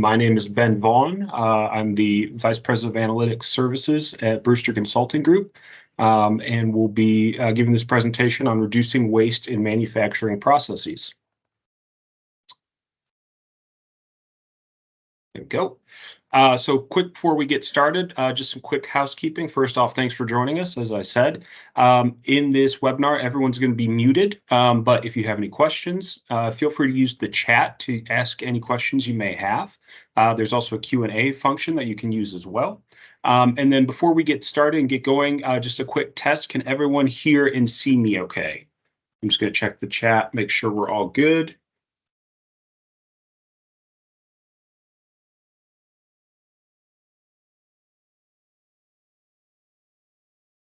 My name is Ben Vaughn. I'm the Vice President of Analytics Services at Brewster Consulting Group, and we'll be giving this presentation on reducing waste in manufacturing processes. There we go. So quick before we get started, just some quick housekeeping. First off, thanks for joining us. As I said, in this webinar, everyone's going to be muted, but if you have any questions, feel free to use the chat to ask any questions you may have. There's also a Q&A function that you can use as well. And then before we get started and get going, just a quick test. Can everyone hear and see me okay? I'm just going to check the chat, make sure we're all good.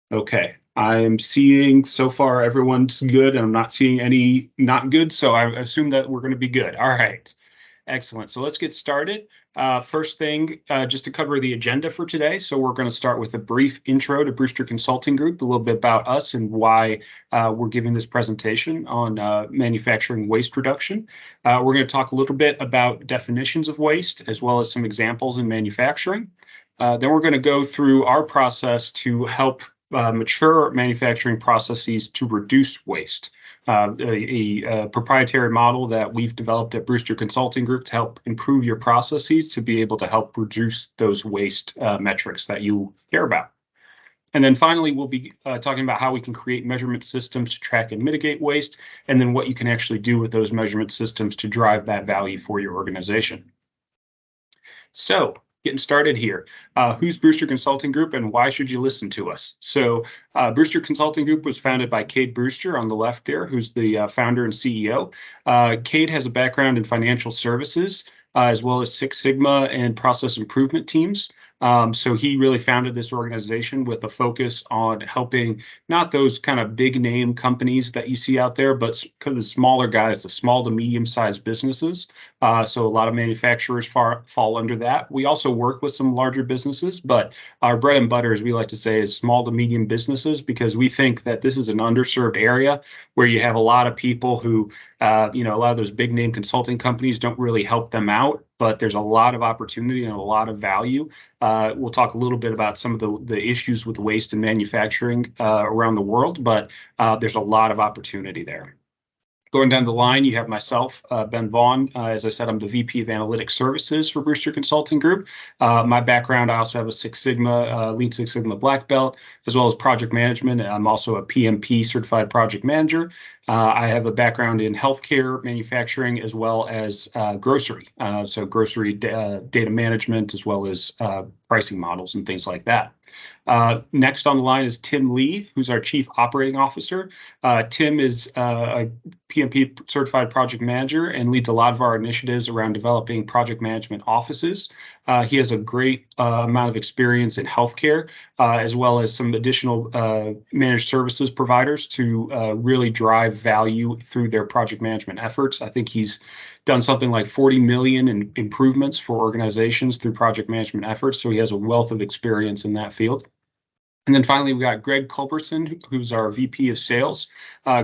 Okay, I am seeing so far everyone's good, and I'm not seeing any not good, so I assume that we're going to be good. All right, excellent. So let's get started. First thing, just to cover the agenda for today. So we're going to start with a brief intro to Brewster Consulting Group, a little bit about us and why we're giving this presentation on manufacturing waste reduction. We're going to talk a little bit about definitions of waste, as well as some examples in manufacturing. Then we're going to go through our process to help mature manufacturing processes to reduce waste, a proprietary model that we've developed at Brewster Consulting Group to help improve your processes to be able to help reduce those waste metrics that you care about. And then finally, we'll be talking about how we can create measurement systems to track and mitigate waste, and then what you can actually do with those measurement systems to drive that value for your organization. So, getting started here. Who's Brewster Consulting Group and why should you listen to us? So Brewster Consulting Group was founded by Cade Brewster on the left there, who's the founder and CEO. Cade has a background in financial services, as well as Six Sigma and process improvement teams. So he really founded this organization with a focus on helping not those kind of big name companies that you see out there, but the smaller guys, the small to medium sized businesses. So a lot of manufacturers fall under that. We also work with some larger businesses, but our bread and butter, as we like to say, is small to medium businesses, because we think that this is an underserved area where you have a lot of people who, a lot of those big name consulting companies don't really help them out, but there's a lot of opportunity and a lot of value. We'll talk a little bit about some of the issues with waste in manufacturing around the world, but there's a lot of opportunity there. Going down the line, you have myself, Ben Vaughn. As I said, I'm the VP of Analytics Services for Brewster Consulting Group. My background, I also have a Six Sigma, Lean Six Sigma Black Belt, as well as project management. I'm also a PMP certified project manager. I have a background in healthcare, manufacturing, as well as grocery. So grocery data management, as well as pricing models and things like that. Next on the line is Tim Lee, who's our Chief Operating Officer. Tim is a PMP certified project manager and leads a lot of our initiatives around developing project management offices. He has a great amount of experience in healthcare, as well as some additional managed services providers to really drive value through their project management efforts. I think he's done something like 40 million in improvements for organizations through project management efforts. So he has a wealth of experience in that field. And then finally, we got Greg Culberson, who's our VP of Sales.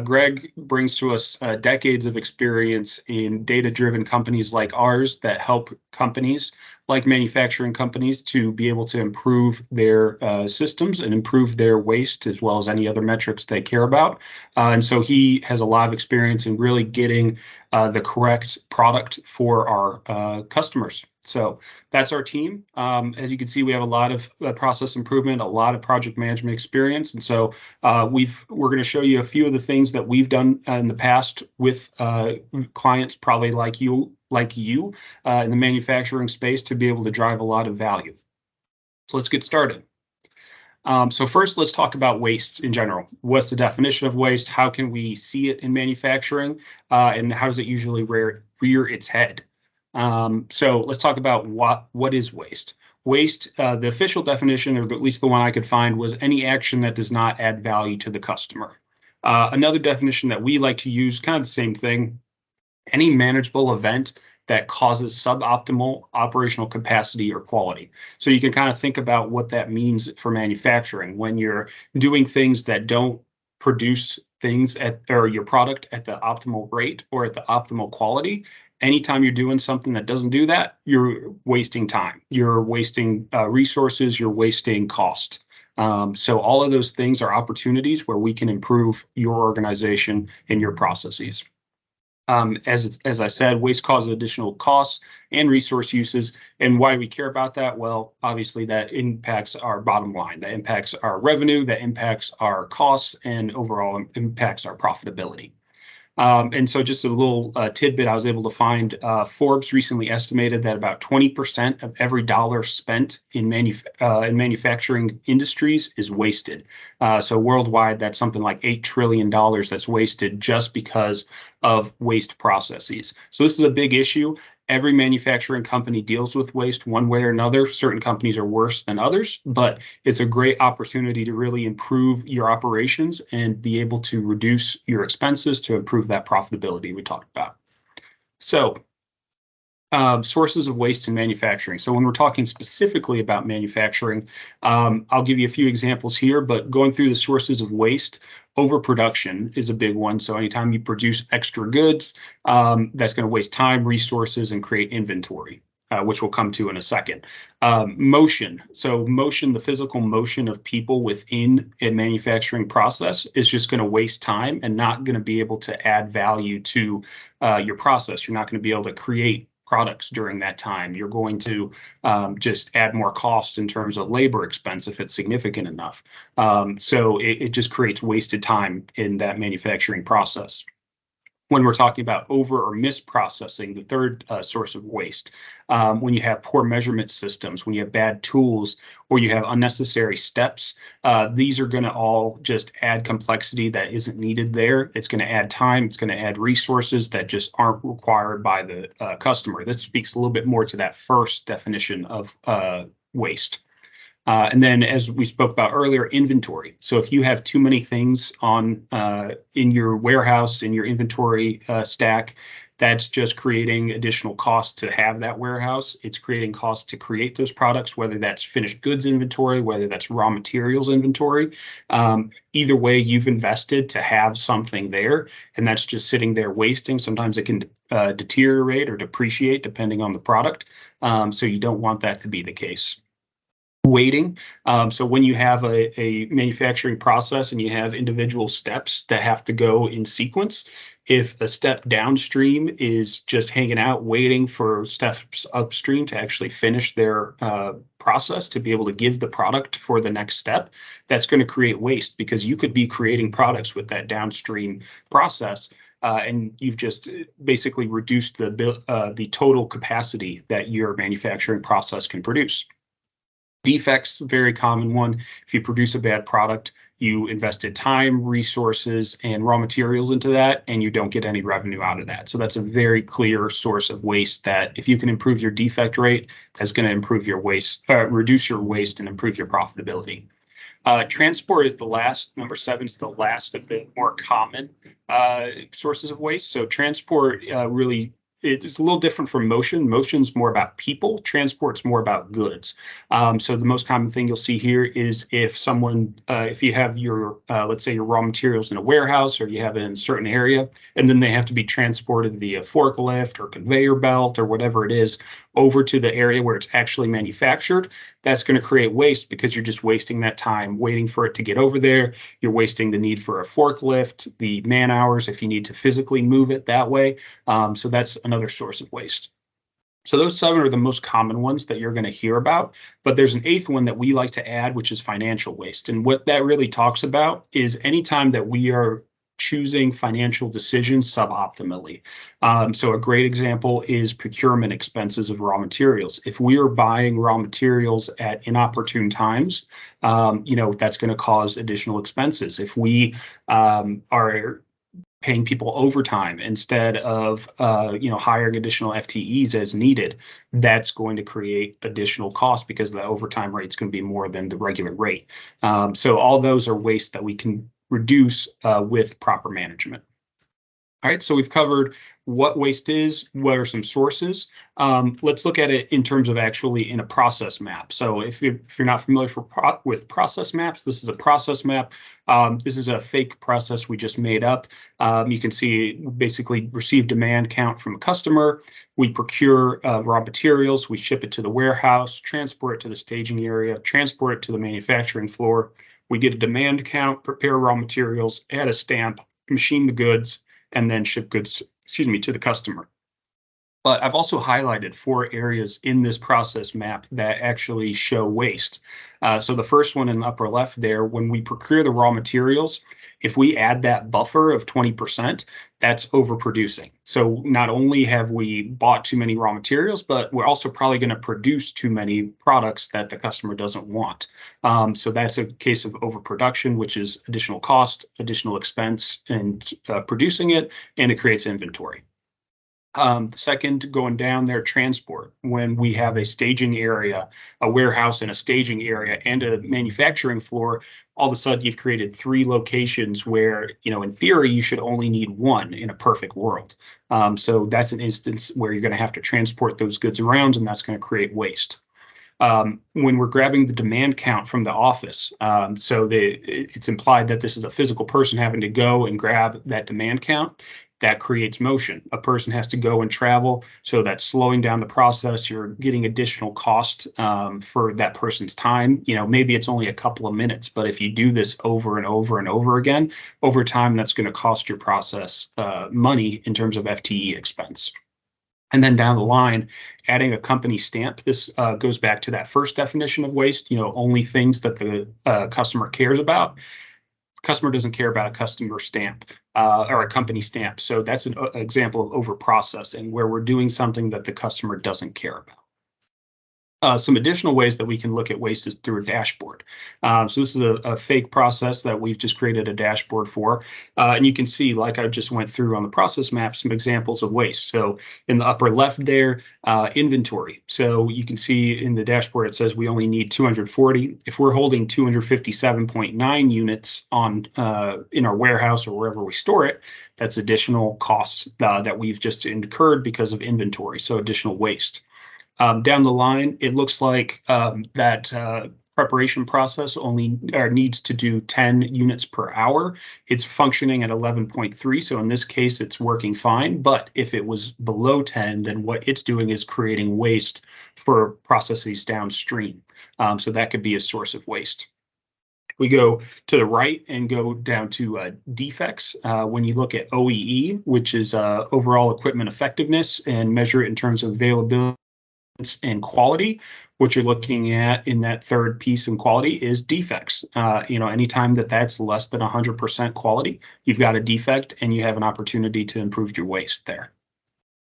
Greg brings to us decades of experience in data-driven companies like ours that help companies like manufacturing companies to be able to improve their systems and improve their waste, as well as any other metrics they care about. And so he has a lot of experience in really getting the correct product for our customers. So that's our team. As you can see, we have a lot of process improvement, a lot of project management experience. And so we're going to show you a few of the things that we've done in the past with clients probably like you in the manufacturing space to be able to drive a lot of value. So let's get started. So first, let's talk about waste in general. What's the definition of waste? How can we see it in manufacturing? And how does it usually rear its head? So let's talk about what is waste. Waste, the official definition, or at least the one I could find, was any action that does not add value to the customer. Another definition that we like to use, kind of the same thing, any manageable event that causes suboptimal operational capacity or quality. So you can kind of think about what that means for manufacturing when you're doing things that don't produce things or your product at the optimal rate or at the optimal quality. Anytime you're doing something that doesn't do that, you're wasting time, you're wasting resources, you're wasting cost. So all of those things are opportunities where we can improve your organization and your processes. As I said, waste causes additional costs and resource uses. And why we care about that? Well, obviously that impacts our bottom line, that impacts our revenue, that impacts our costs, and overall impacts our profitability. And so just a little tidbit I was able to find, Forbes recently estimated that about 20% of every dollar spent in manufacturing industries is wasted. So worldwide, that's something like $8 trillion that's wasted just because of waste processes. So this is a big issue. Every manufacturing company deals with waste one way or another. Certain companies are worse than others, but it's a great opportunity to really improve your operations and be able to reduce your expenses to improve that profitability we talked about. So sources of waste in manufacturing. So when we're talking specifically about manufacturing, I'll give you a few examples here, but going through the sources of waste, overproduction is a big one. So anytime you produce extra goods, that's going to waste time, resources, and create inventory, which we'll come to in a second. Motion. So motion, the physical motion of people within a manufacturing process is just going to waste time and not going to be able to add value to your process. You're not going to be able to create products during that time. You're going to just add more cost in terms of labor expense if it's significant enough. So it just creates wasted time in that manufacturing process. When we're talking about over or misprocessing, the third source of waste, when you have poor measurement systems, when you have bad tools, or you have unnecessary steps, these are going to all just add complexity that isn't needed there. It's going to add time. It's going to add resources that just aren't required by the customer. This speaks a little bit more to that first definition of waste. And then, as we spoke about earlier, inventory. So if you have too many things on in your warehouse, in your inventory stack, that's just creating additional costs to have that warehouse. It's creating costs to create those products, whether that's finished goods inventory, whether that's raw materials inventory. Either way, you've invested to have something there, and that's just sitting there wasting. Sometimes it can deteriorate or depreciate depending on the product. So you don't want that to be the case. Waiting. So when you have a manufacturing process and you have individual steps that have to go in sequence, if a step downstream is just hanging out waiting for steps upstream to actually finish their process to be able to give the product for the next step, that's going to create waste because you could be creating products with that downstream process. And you've just basically reduced the total capacity that your manufacturing process can produce. Defects, very common one. If you produce a bad product, you invested time, resources, and raw materials into that, and you don't get any revenue out of that. So that's a very clear source of waste that if you can improve your defect rate, that's going to improve your waste, reduce your waste and improve your profitability. Transport is the last, number 7 is the last of the more common sources of waste. So transport really, it's a little different from motion. Motion's more about people. Transport's more about goods. So the most common thing you'll see here is if someone, if you have your, let's say your raw materials in a warehouse or you have it in a certain area, and then they have to be transported via forklift or conveyor belt or whatever it is over to the area where it's actually manufactured, that's going to create waste because you're just wasting that time waiting for it to get over there. You're wasting the need for a forklift, the man hours if you need to physically move it that way. So that's another source of waste. So those 7 are the most common ones that you're going to hear about, but there's an 8th one that we like to add, which is financial waste. And what that really talks about is anytime that we are choosing financial decisions suboptimally. So a great example is procurement expenses of raw materials. If we are buying raw materials at inopportune times, that's going to cause additional expenses. If we are paying people overtime instead of hiring additional FTEs as needed, that's going to create additional cost because the overtime rate is going to be more than the regular rate. So all those are waste that we can reduce with proper management. All right, so we've covered what waste is, what are some sources. Let's look at it in terms of actually in a process map. So if you're not familiar with process maps, this is a process map. This is a fake process we just made up. You can see basically receive demand count from a customer. We procure raw materials, we ship it to the warehouse, transport it to the staging area, transport it to the manufacturing floor. We get a demand count, prepare raw materials, add a stamp, machine the goods, and then ship goods, to the customer. But I've also highlighted 4 areas in this process map that actually show waste. So the first one in the upper left there, when we procure the raw materials, if we add that buffer of 20%, that's overproducing. So not only have we bought too many raw materials, but we're also probably going to produce too many products that the customer doesn't want. So that's a case of overproduction, which is additional cost, additional expense in producing it, and it creates inventory. The second, going down there, transport. When we have a staging area, a warehouse and a staging area and a manufacturing floor, all of a sudden you've created 3 locations where, in theory, you should only need 1 in a perfect world. So that's an instance where you're going to have to transport those goods around, and that's going to create waste. When we're grabbing the demand count from the office, so it's implied that this is a physical person having to go and grab that demand count. That creates motion. A person has to go and travel, so that's slowing down the process. You're getting additional cost for that person's time. Maybe it's only a couple of minutes, but if you do this over and over and over again, over time, that's going to cost your process money in terms of FTE expense. And then down the line, adding a company stamp. This goes back to that first definition of waste, only things that the customer cares about. Customer doesn't care about a customer stamp or a company stamp. So that's an example of over processing where we're doing something that the customer doesn't care about. Some additional ways that we can look at waste is through a dashboard. So this is a fake process that we've just created a dashboard for. And you can see, like I just went through on the process map, some examples of waste. So in the upper left there, inventory. So you can see in the dashboard, it says we only need 240. If we're holding 257.9 units on in our warehouse or wherever we store it, that's additional costs that we've just incurred because of inventory, so additional waste. Down the line, it looks like that preparation process only needs to do 10 units per hour. It's functioning at 11.3, so in this case, it's working fine. But if it was below 10, then what it's doing is creating waste for processes downstream. So that could be a source of waste. We go to the right and go down to defects. When you look at OEE, which is overall equipment effectiveness, and measure it in terms of availability and quality, what you're looking at in that third piece in quality is defects. Anytime that's less than 100% quality, you've got a defect and you have an opportunity to improve your waste there.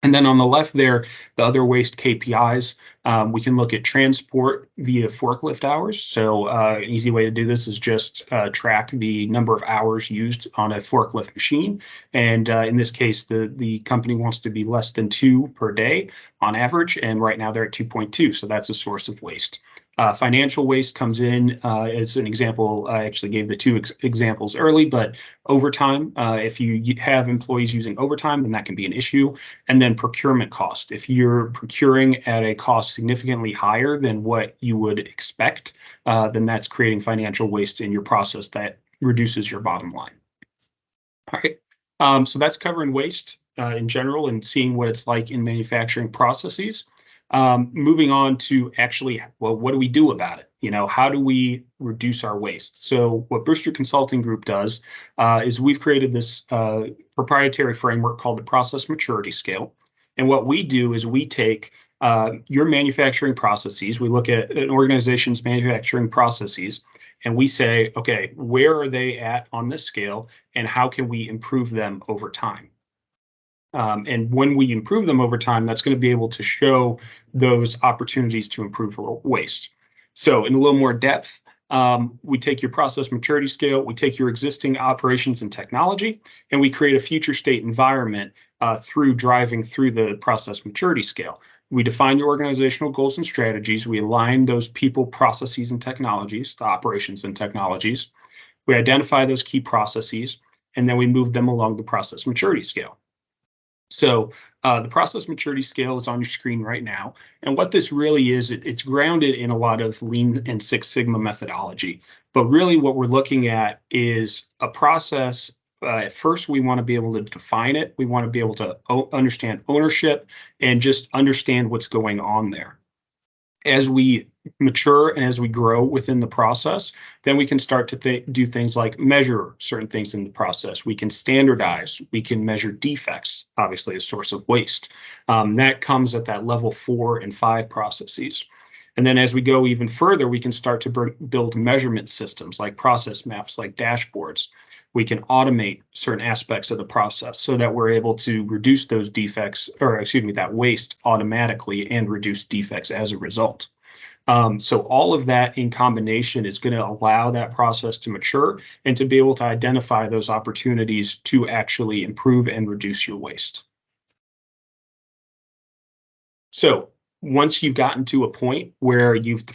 And then on the left there, the other waste KPIs, we can look at transport via forklift hours. So an easy way to do this is just track the number of hours used on a forklift machine. And in this case, the company wants to be less than 2 per day on average. And right now they're at 2.2. So that's a source of waste. Financial waste comes in as an example. I actually gave the 2 examples early, but overtime, if you have employees using overtime, then that can be an issue. And then procurement cost. If you're procuring at a cost significantly higher than what you would expect, then that's creating financial waste in your process that reduces your bottom line. All right. So that's covering waste in general and seeing what it's like in manufacturing processes. Moving on to actually, well, what do we do about it? How do we reduce our waste? So what Brewster Consulting Group does is we've created this proprietary framework called the Process Maturity Scale. And what we do is we take your manufacturing processes, we look at an organization's manufacturing processes, and we say, okay, where are they at on this scale, and how can we improve them over time? And when we improve them over time, that's going to be able to show those opportunities to improve waste. So in a little more depth, we take your process maturity scale, we take your existing operations and technology, and we create a future state environment through driving through the process maturity scale. We define your organizational goals and strategies. We align those people, processes, and technologies to operations and technologies. We identify those key processes, and then we move them along the process maturity scale. So the process maturity scale is on your screen right now. And what this really is, it's grounded in a lot of Lean and Six Sigma methodology. But really what we're looking at is a process. At first, we want to be able to define it. We want to be able to understand ownership and just understand what's going on there. As we mature and as we grow within the process, then we can start to do things like measure certain things in the process. We can standardize, we can measure defects, obviously a source of waste. That comes at that level 4 and 5 processes. And then as we go even further, we can start to build measurement systems like process maps, like dashboards. We can automate certain aspects of the process so that we're able to reduce those defects, or excuse me, that waste automatically and reduce defects as a result. So all of that in combination is going to allow that process to mature and to be able to identify those opportunities to actually improve and reduce your waste. So once you've gotten to a point where you've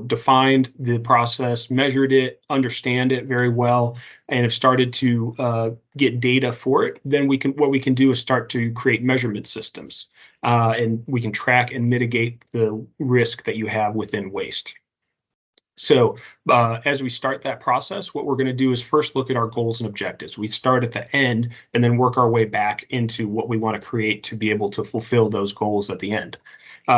defined the process, measured it, understand it very well, and have started to get data for it, then what we can do is start to create measurement systems, and we can track and mitigate the risk that you have within waste. So as we start that process, what we're going to do is first look at our goals and objectives. We start at the end and then work our way back into what we want to create to be able to fulfill those goals at the end.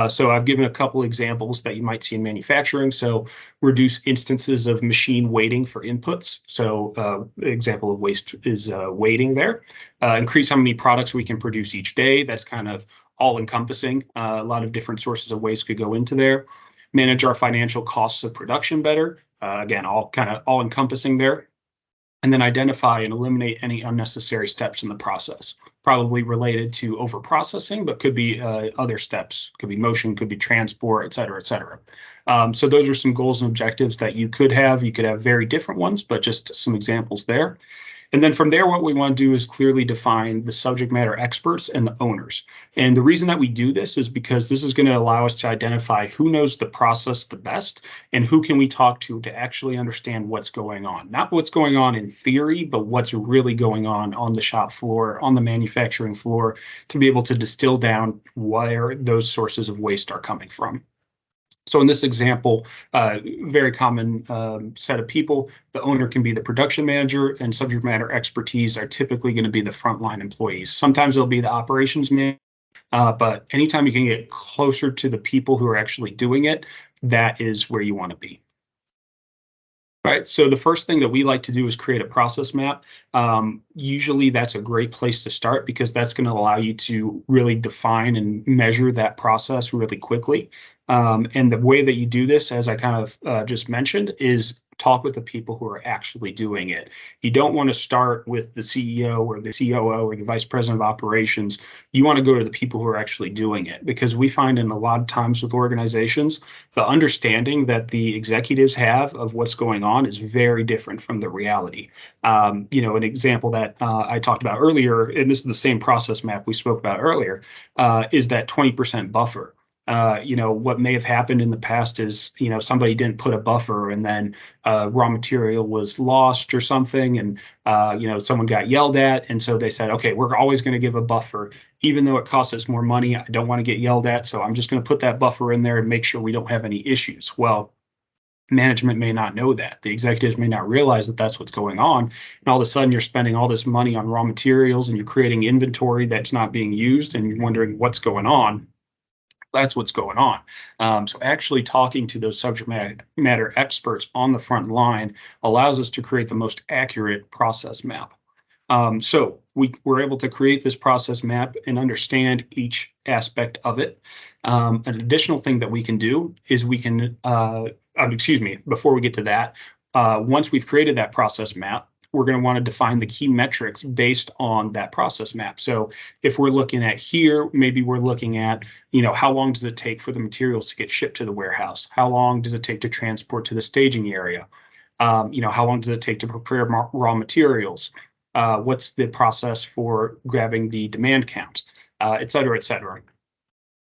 So I've given a couple examples that you might see in manufacturing. So reduce instances of machine waiting for inputs. So example of waste is waiting there. Increase how many products we can produce each day. That's kind of all encompassing. A lot of different sources of waste could go into there. Manage our financial costs of production better. Again, all encompassing there. And then identify and eliminate any unnecessary steps in the process, probably related to over-processing, but could be other steps, could be motion, could be transport, et cetera, et cetera. So those are some goals and objectives that you could have. You could have very different ones, but just some examples there. And then from there, what we want to do is clearly define the subject matter experts and the owners. And the reason that we do this is because this is going to allow us to identify who knows the process the best and who can we talk to actually understand what's going on. Not what's going on in theory, but what's really going on the shop floor, on the manufacturing floor, to be able to distill down where those sources of waste are coming from. So in this example, very common set of people, the owner can be the production manager, and subject matter expertise are typically going to be the frontline employees. Sometimes it'll be the operations manager, but anytime you can get closer to the people who are actually doing it, that is where you want to be. All right, so the first thing that we like to do is create a process map. Usually that's a great place to start because that's going to allow you to really define and measure that process really quickly. And the way that you do this, as I kind of just mentioned, is talk with the people who are actually doing it. You don't want to start with the CEO or the COO or the vice president of operations. You want to go to the people who are actually doing it, because we find in a lot of times with organizations, the understanding that the executives have of what's going on is very different from the reality. An example that I talked about earlier, and this is the same process map we spoke about earlier, is that 20% buffer. What may have happened in the past is, somebody didn't put a buffer and then raw material was lost or something. And, someone got yelled at. And so they said, okay, we're always going to give a buffer, even though it costs us more money. I don't want to get yelled at. So I'm just going to put that buffer in there and make sure we don't have any issues. Well, management may not know that. The executives may not realize that that's what's going on. And all of a sudden you're spending all this money on raw materials and you're creating inventory that's not being used and you're wondering what's going on. That's what's going on. So actually talking to those subject matter experts on the front line allows us to create the most accurate process map. So we're able to create this process map and understand each aspect of it. An additional thing that we can do is we can, before we get to that, once we've created that process map, we're going to want to define the key metrics based on that process map. So if we're looking at here, maybe we're looking at, how long does it take for the materials to get shipped to the warehouse? How long does it take to transport to the staging area? How long does it take to prepare raw materials? What's the process for grabbing the demand count, et cetera, et cetera.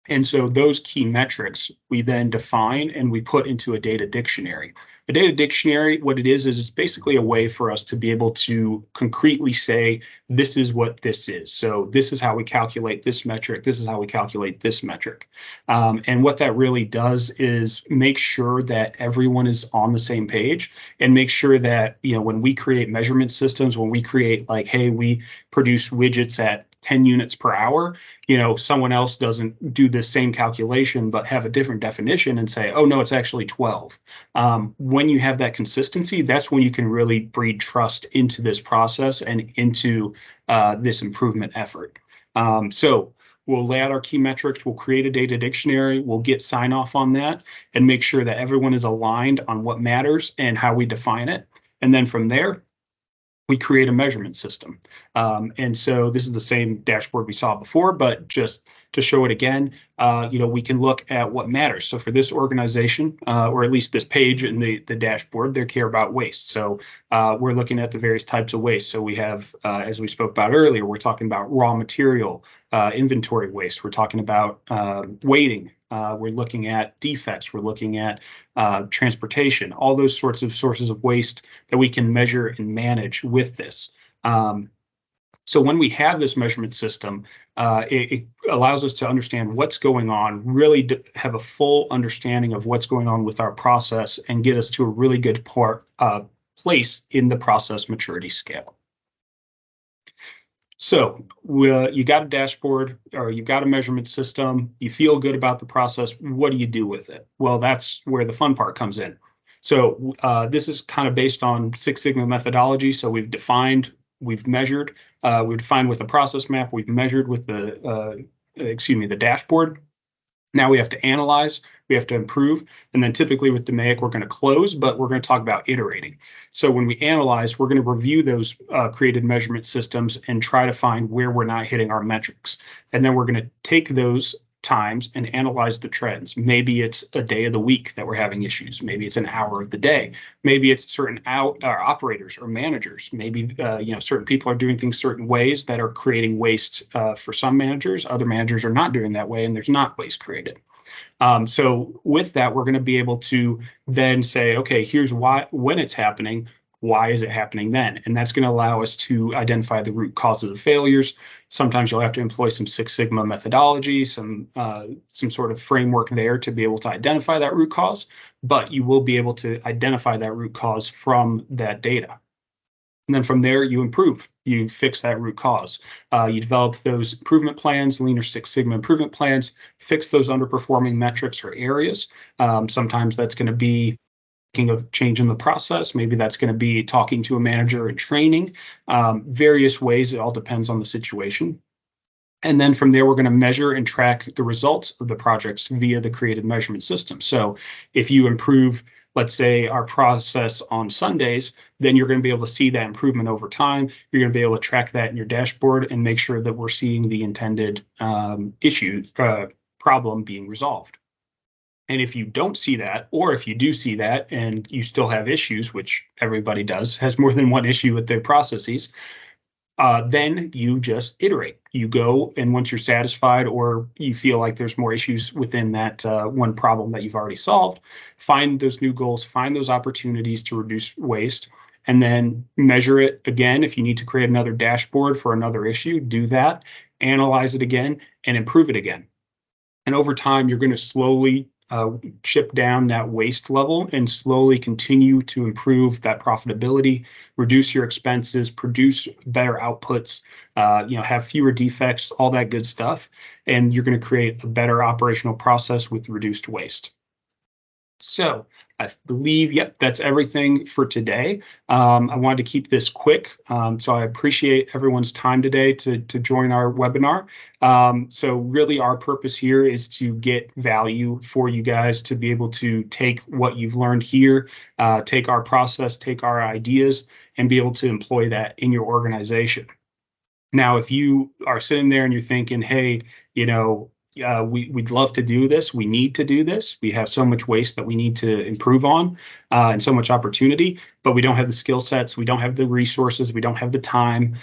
And so those key metrics we then define and we put into a data dictionary. A data dictionary, what it is it's basically a way for us to be able to concretely say, this is what this is. So this is how we calculate this metric. This is how we calculate this metric. And what that really does is make sure that everyone is on the same page and make sure that, when we create measurement systems, when we create like, hey, we produce widgets at 10 units per hour, someone else doesn't do the same calculation, but have a different definition and say, oh, no, it's actually 12. When you have that consistency, that's when you can really breed trust into this process and into this improvement effort. So we'll lay out our key metrics, we'll create a data dictionary, we'll get sign off on that and make sure that everyone is aligned on what matters and how we define it. And then from there, we create a measurement system. And so this is the same dashboard we saw before, but just to show it again, we can look at what matters. So for this organization, or at least this page in the dashboard, they care about waste. So we're looking at the various types of waste. So we have, as we spoke about earlier, we're talking about raw material, inventory waste. We're talking about weighting. We're looking at defects. We're looking at transportation, all those sorts of sources of waste that we can measure and manage with this. So when we have this measurement system, it allows us to understand what's going on, really have a full understanding of what's going on with our process and get us to a really good place in the process maturity scale. So you got a dashboard or you got a measurement system, you feel good about the process. What do you do with it? Well, that's where the fun part comes in. So this is kind of based on Six Sigma methodology. So we've defined, we've measured, we've defined with a process map, we've measured with the dashboard. Now we have to analyze, we have to improve, and then typically with DMAIC, we're going to close, but we're going to talk about iterating. So when we analyze, we're going to review those created measurement systems and try to find where we're not hitting our metrics. And then we're going to take those times and analyze the trends. Maybe it's a day of the week that we're having issues. Maybe it's an hour of the day. Maybe it's certain operators or managers. Maybe certain people are doing things certain ways that are creating waste for some managers. Other managers are not doing that way, and there's not waste created. So with that, we're going to be able to then say, okay, here's why, when it's happening, why is it happening then? And that's going to allow us to identify the root causes of failures. Sometimes you'll have to employ some Six Sigma methodology, some sort of framework there to be able to identify that root cause, but you will be able to identify that root cause from that data. And then from there, you improve, you fix that root cause. You develop those improvement plans, Lean or Six Sigma improvement plans, fix those underperforming metrics or areas. Sometimes that's going to be of change in the process. Maybe that's going to be talking to a manager and training, various ways. It all depends on the situation. And then from there, we're going to measure and track the results of the projects via the created measurement system. So if you improve, let's say, our process on Sundays, then you're going to be able to see that improvement over time. You're going to be able to track that in your dashboard and make sure that we're seeing the intended problem being resolved. And if you don't see that, or if you do see that and you still have issues, which everybody does, has more than one issue with their processes, then you just iterate. You go, and once you're satisfied or you feel like there's more issues within that one problem that you've already solved, find those new goals, find those opportunities to reduce waste, and then measure it again. If you need to create another dashboard for another issue, do that, analyze it again, and improve it again. And over time, you're going to slowly chip down that waste level and slowly continue to improve that profitability, reduce your expenses, produce better outputs, have fewer defects, all that good stuff. And you're going to create a better operational process with reduced waste. So I believe, yep, that's everything for today. I wanted to keep this quick, so I appreciate everyone's time today to join our webinar. So really our purpose here is to get value for you guys to be able to take what you've learned here, take our process, take our ideas, and be able to employ that in your organization. Now, if you are sitting there and you're thinking, hey, we'd love to do this. We need to do this. We have so much waste that we need to improve on, and so much opportunity, but we don't have the skill sets, we don't have the resources, we don't have the time.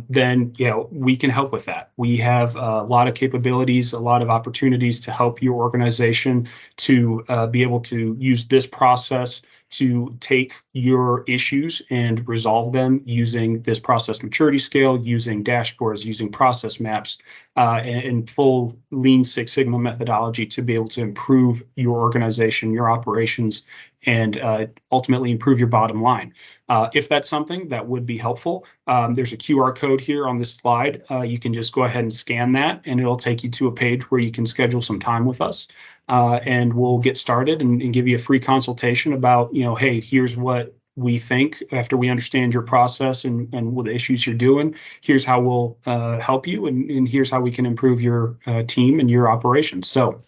Then we can help with that. We have a lot of capabilities, a lot of opportunities to help your organization to be able to use this process to take your issues and resolve them using this process maturity scale, using dashboards, using process maps, and full Lean Six Sigma methodology to be able to improve your organization, your operations, and ultimately improve your bottom line. If that's something that would be helpful, there's a QR code here on this slide. You can just go ahead and scan that, and it'll take you to a page where you can schedule some time with us. And we'll get started and give you a free consultation about, hey, here's what we think after we understand your process and what the issues you're doing. Here's how we'll help you, and here's how we can improve your team and your operations. So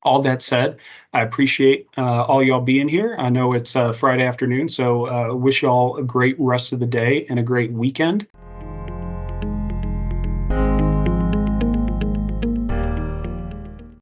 all that said, I appreciate all y'all being here. I know it's Friday afternoon, so wish y'all a great rest of the day and a great weekend.